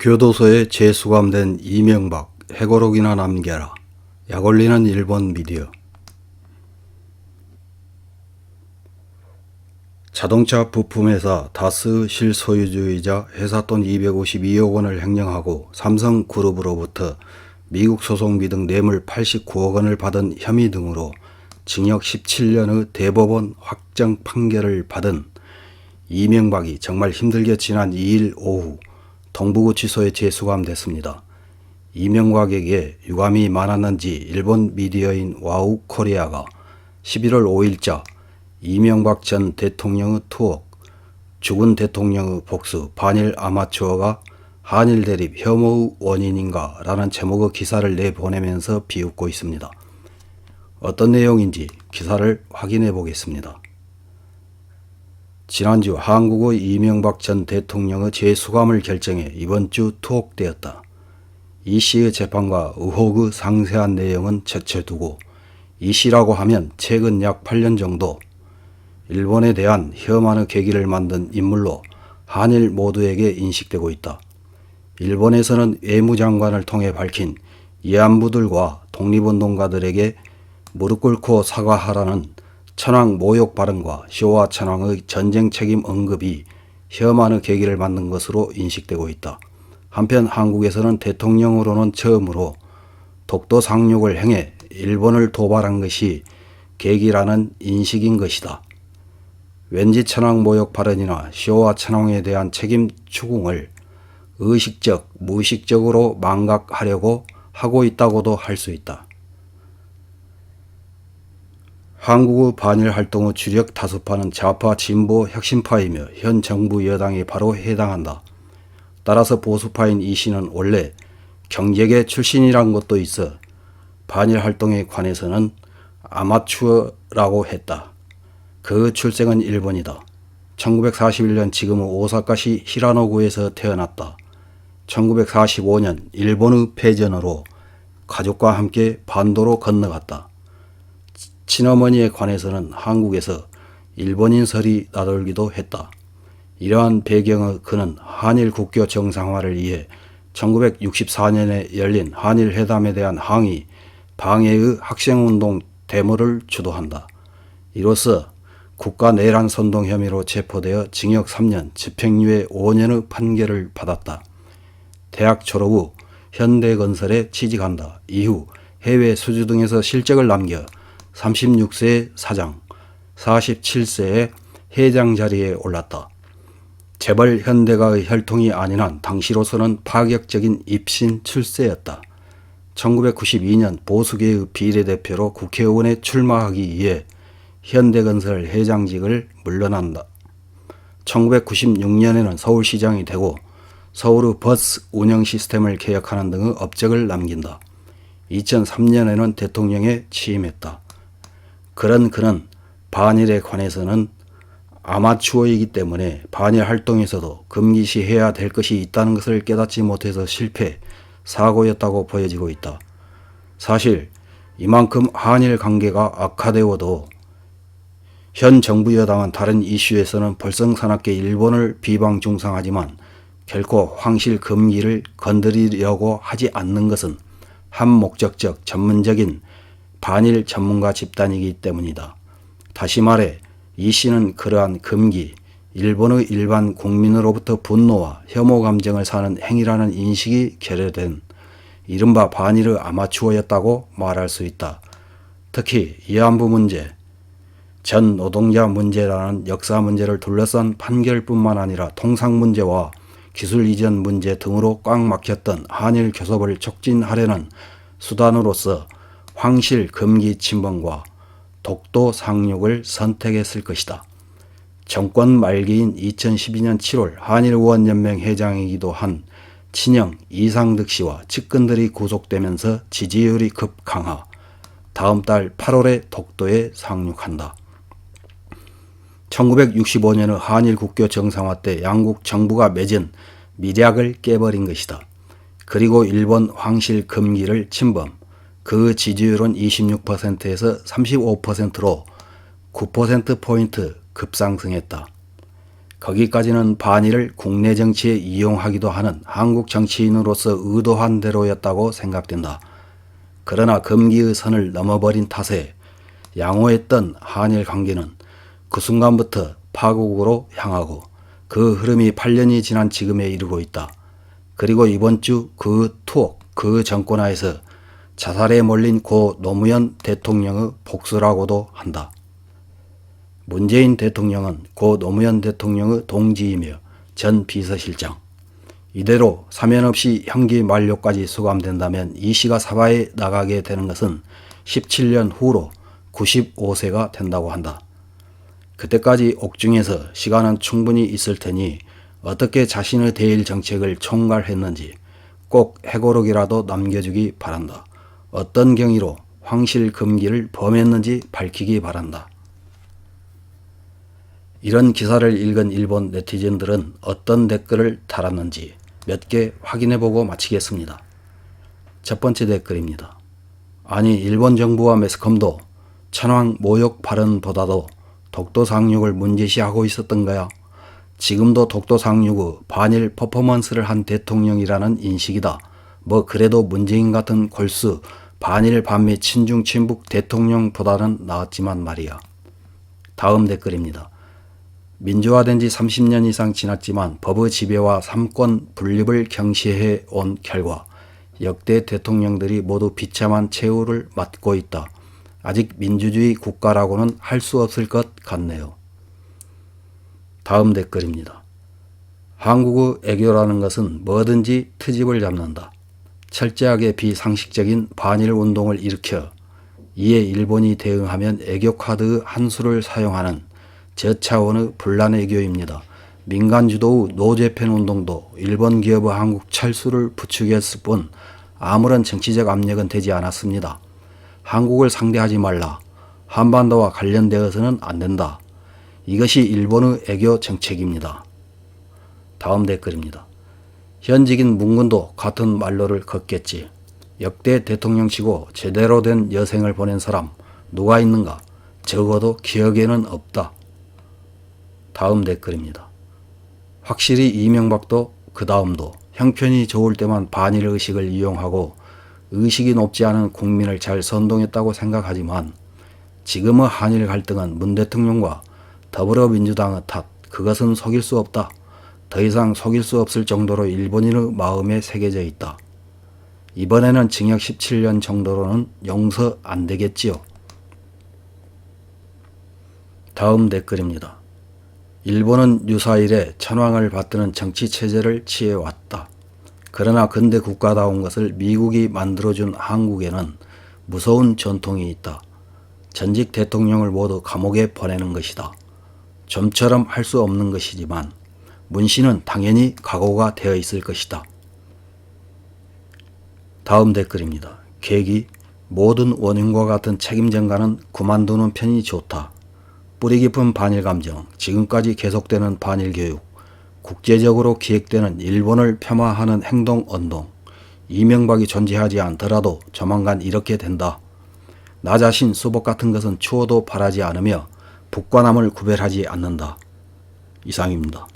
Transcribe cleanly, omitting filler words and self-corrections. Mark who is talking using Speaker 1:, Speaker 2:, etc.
Speaker 1: 교도소에 재수감된 이명박, 해고록이나 남겨라. 약올리는 일본 미디어. 자동차 부품회사 다스 실소유주이자 회사돈 252억 원을 횡령하고 삼성그룹으로부터 미국 소송비 등 뇌물 89억 원을 받은 혐의 등으로 징역 17년의 대법원 확정 판결을 받은 이명박이 정말 힘들게 지난 2일 오후 동부구치소에 재수감됐습니다. 이명박에게 유감이 많았는지 일본 미디어인 와우코리아가 11월 5일자 이명박 전 대통령의 투옥, 죽은 대통령의 복수, 반일 아마추어가 한일 대립 혐오의 원인인가 라는 제목의 기사를 내보내면서 비웃고 있습니다. 어떤 내용인지 기사를 확인해 보겠습니다. 지난주 한국의 이명박 전 대통령의 재수감을 결정해 이번 주 투옥되었다. 이 씨의 재판과 의혹의 상세한 내용은 제쳐두고 이 씨라고 하면 최근 약 8년 정도 일본에 대한 혐한의 계기를 만든 인물로 한일 모두에게 인식되고 있다. 일본에서는 외무장관을 통해 밝힌 위안부들과 독립운동가들에게 무릎 꿇고 사과하라는 천황 모욕 발언과 쇼와 천황의 전쟁 책임 언급이 혐한의 계기를 만든 것으로 인식되고 있다. 한편 한국에서는 대통령으로는 처음으로 독도 상륙을 행해 일본을 도발한 것이 계기라는 인식인 것이다. 왠지 천황 모욕 발언이나 쇼와 천황에 대한 책임 추궁을 의식적, 무의식적으로 망각하려고 하고 있다고도 할 수 있다. 한국의 반일 활동의 주력 다수파는 좌파 진보 혁신파이며 현 정부 여당에 바로 해당한다. 따라서 보수파인 이 씨는 원래 경제계 출신이란 것도 있어 반일 활동에 관해서는 아마추어라고 했다. 그 출생은 일본이다. 1941년 지금의 오사카시 히라노구에서 태어났다. 1945년 일본의 패전으로 가족과 함께 반도로 건너갔다. 친어머니에 관해서는 한국에서 일본인설이 나돌기도 했다. 이러한 배경의 그는 한일 국교 정상화를 위해 1964년에 열린 한일 회담에 대한 항의, 방해의 학생운동 데모를 주도한다. 이로써 국가 내란 선동 혐의로 체포되어 징역 3년, 집행유예 5년의 판결을 받았다. 대학 졸업 후 현대건설에 취직한다. 이후 해외 수주 등에서 실적을 남겨 36세에 사장, 47세에 회장 자리에 올랐다. 재벌 현대가의 혈통이 아닌 한 당시로서는 파격적인 입신 출세였다. 1992년 보수계의 비례대표로 국회의원에 출마하기 위해 현대건설 회장직을 물러난다. 1996년에는 서울시장이 되고 서울의 버스 운영 시스템을 개혁하는 등의 업적을 남긴다. 2003년에는 대통령에 취임했다. 그런 그는 반일에 관해서는 아마추어이기 때문에 반일 활동에서도 금기시해야 될 것이 있다는 것을 깨닫지 못해서 실패, 사고였다고 보여지고 있다. 사실 이만큼 한일 관계가 악화되어도 현 정부 여당은 다른 이슈에서는 벌성사납게 일본을 비방중상하지만 결코 황실 금기를 건드리려고 하지 않는 것은 한 목적적 전문적인 반일 전문가 집단이기 때문이다. 다시 말해 이 씨는 그러한 금기, 일본의 일반 국민으로부터 분노와 혐오 감정을 사는 행위라는 인식이 결여된 이른바 반일의 아마추어였다고 말할 수 있다. 특히 위안부 문제, 전 노동자 문제라는 역사 문제를 둘러싼 판결뿐만 아니라 통상 문제와 기술 이전 문제 등으로 꽉 막혔던 한일 교섭을 촉진하려는 수단으로서 황실 금기 침범과 독도 상륙을 선택했을 것이다. 정권 말기인 2012년 7월 한일의원연맹 회장이기도 한 친형 이상득 씨와 측근들이 구속되면서 지지율이 급 강화, 다음 달 8월에 독도에 상륙한다. 1965년의 한일 국교 정상화 때 양국 정부가 맺은 밀약을 깨버린 것이다. 그리고 일본 황실 금기를 침범, 그 지지율은 26%에서 35%로 9%포인트 급상승했다. 거기까지는 반일을 국내 정치에 이용하기도 하는 한국 정치인으로서 의도한 대로였다고 생각된다. 그러나 금기의 선을 넘어버린 탓에 양호했던 한일 관계는 그 순간부터 파국으로 향하고 그 흐름이 8년이 지난 지금에 이르고 있다. 그리고 이번 주 그 투옥, 그 정권하에서 자살에 몰린 고 노무현 대통령의 복수라고도 한다. 문재인 대통령은 고 노무현 대통령의 동지이며 전 비서실장. 이대로 사면 없이 형기 만료까지 수감된다면 이 씨가 사바에 나가게 되는 것은 17년 후로 95세가 된다고 한다. 그때까지 옥중에서 시간은 충분히 있을 테니 어떻게 자신의 대일 정책을 총괄했는지 꼭 회고록이라도 남겨주기 바란다. 어떤 경위로 황실 금기를 범했는지 밝히기 바란다. 이런 기사를 읽은 일본 네티즌들은 어떤 댓글을 달았는지 몇 개 확인해보고 마치겠습니다. 첫 번째 댓글입니다. 아니 일본 정부와 매스컴도 천황 모욕 발언보다도 독도 상륙을 문제시하고 있었던 거야. 지금도 독도 상륙의 반일 퍼포먼스를 한 대통령이라는 인식이다. 뭐 그래도 문재인 같은 골수 반일 반미 친중 친북 대통령보다는 나았지만 말이야. 다음 댓글입니다. 민주화된 지 30년 이상 지났지만 법의 지배와 삼권 분립을 경시해 온 결과 역대 대통령들이 모두 비참한 최후를 맞고 있다. 아직 민주주의 국가라고는 할 수 없을 것 같네요. 다음 댓글입니다. 한국의 애교라는 것은 뭐든지 트집을 잡는다. 철저하게 비상식적인 반일 운동을 일으켜 이에 일본이 대응하면 애교 카드의 한 수를 사용하는 저차원의 분란애교입니다. 민간주도의 노재팬 운동도 일본 기업의 한국 철수를 부추겼을 뿐 아무런 정치적 압력은 되지 않았습니다. 한국을 상대하지 말라. 한반도와 관련되어서는 안 된다. 이것이 일본의 애교 정책입니다. 다음 댓글입니다. 현직인 문군도 같은 말로를 걷겠지. 역대 대통령치고 제대로 된 여생을 보낸 사람 누가 있는가? 적어도 기억에는 없다. 다음 댓글입니다. 확실히 이명박도 그 다음도 형편이 좋을 때만 반일 의식을 이용하고 의식이 높지 않은 국민을 잘 선동했다고 생각하지만 지금의 한일 갈등은 문 대통령과 더불어민주당의 탓, 그것은 속일 수 없다. 더 이상 속일 수 없을 정도로 일본인의 마음에 새겨져 있다. 이번에는 징역 17년 정도로는 용서 안 되겠지요. 다음 댓글입니다. 일본은 유사일에 천황을 받드는 정치체제를 취해왔다. 그러나 근대 국가다운 것을 미국이 만들어준 한국에는 무서운 전통이 있다. 전직 대통령을 모두 감옥에 보내는 것이다. 좀처럼 할 수 없는 것이지만 문 씨는 당연히 각오가 되어 있을 것이다. 다음 댓글입니다. 계기, 모든 원인과 같은 책임 전가는 그만두는 편이 좋다. 뿌리 깊은 반일 감정, 지금까지 계속되는 반일 교육, 국제적으로 기획되는 일본을 폄하하는 행동 언동, 이명박이 존재하지 않더라도 조만간 이렇게 된다. 나 자신 수복 같은 것은 추워도 바라지 않으며 북과 남을 구별하지 않는다. 이상입니다.